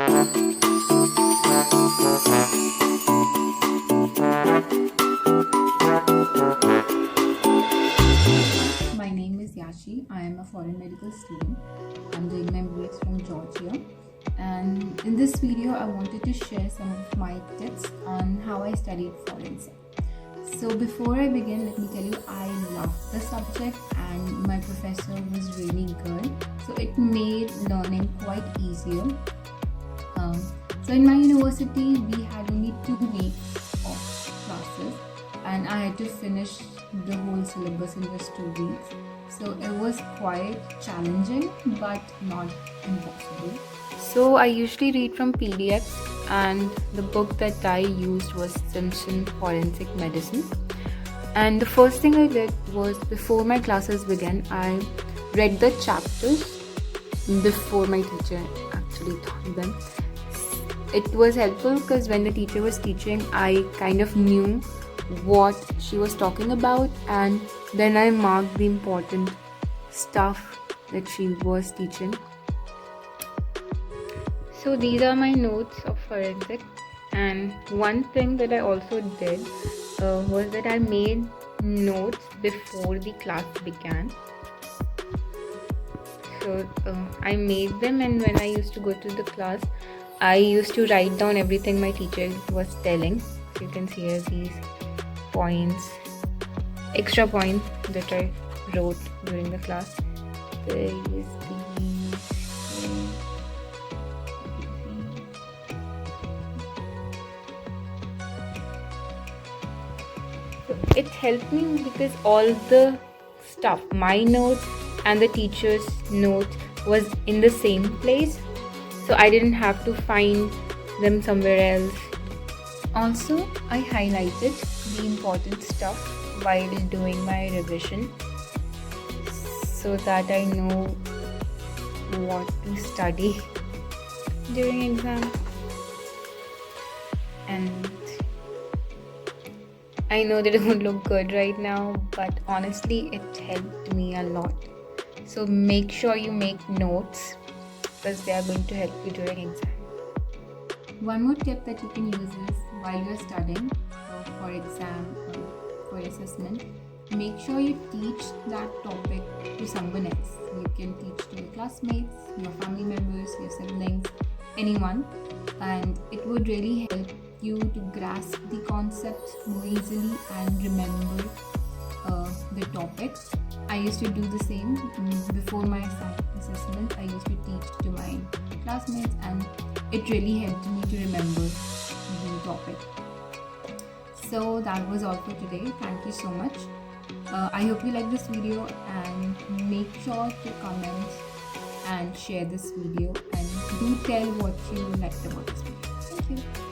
My name is Yashi. I am a foreign medical student. I'm doing my MBA from Georgia. And in this video, I wanted to share some of my tips on how I studied forensic. So before I begin, let me tell you, I loved the subject and my professor was really good. So it made learning quite easier. So in my university, we had only 2 weeks of classes and I had to finish the whole syllabus in just 2 weeks. So it was quite challenging but not impossible. So I usually read from PDFs and the book that I used was Simpson Forensic Medicine. And the first thing I did was before my classes began, I read the chapters before my teacher actually taught them. It was helpful because when the teacher was teaching, I kind of knew what she was talking about, and then I marked the important stuff that she was teaching. So these are my notes of forensic, and one thing that I also did was that I made notes before the class began. So I made them, and when I used to go to the class, I used to write down everything my teacher was telling. So you can see here these points, extra points that I wrote during the class. There is these. So it helped me because all the stuff, my notes and the teacher's notes, was in the same place. So I didn't have to find them somewhere else. Also, I highlighted the important stuff while doing my revision so that I know what to study during exam. And I know they don't look good right now, but honestly, it helped me a lot. So make sure you make notes because they are going to help you during exam. One more tip that you can use is while you're studying for exam or for assessment, make sure you teach that topic to someone else. You can teach to your classmates, your family members, your siblings, anyone, and it would really help you to grasp the concepts more easily and remember the topic. I used to do the same before my assessment. I used to teach to my classmates and it really helped me to remember the topic. So that was all for today. Thank you so much. I hope you like this video and make sure to comment and share this video and do tell what you liked about this video. Thank you.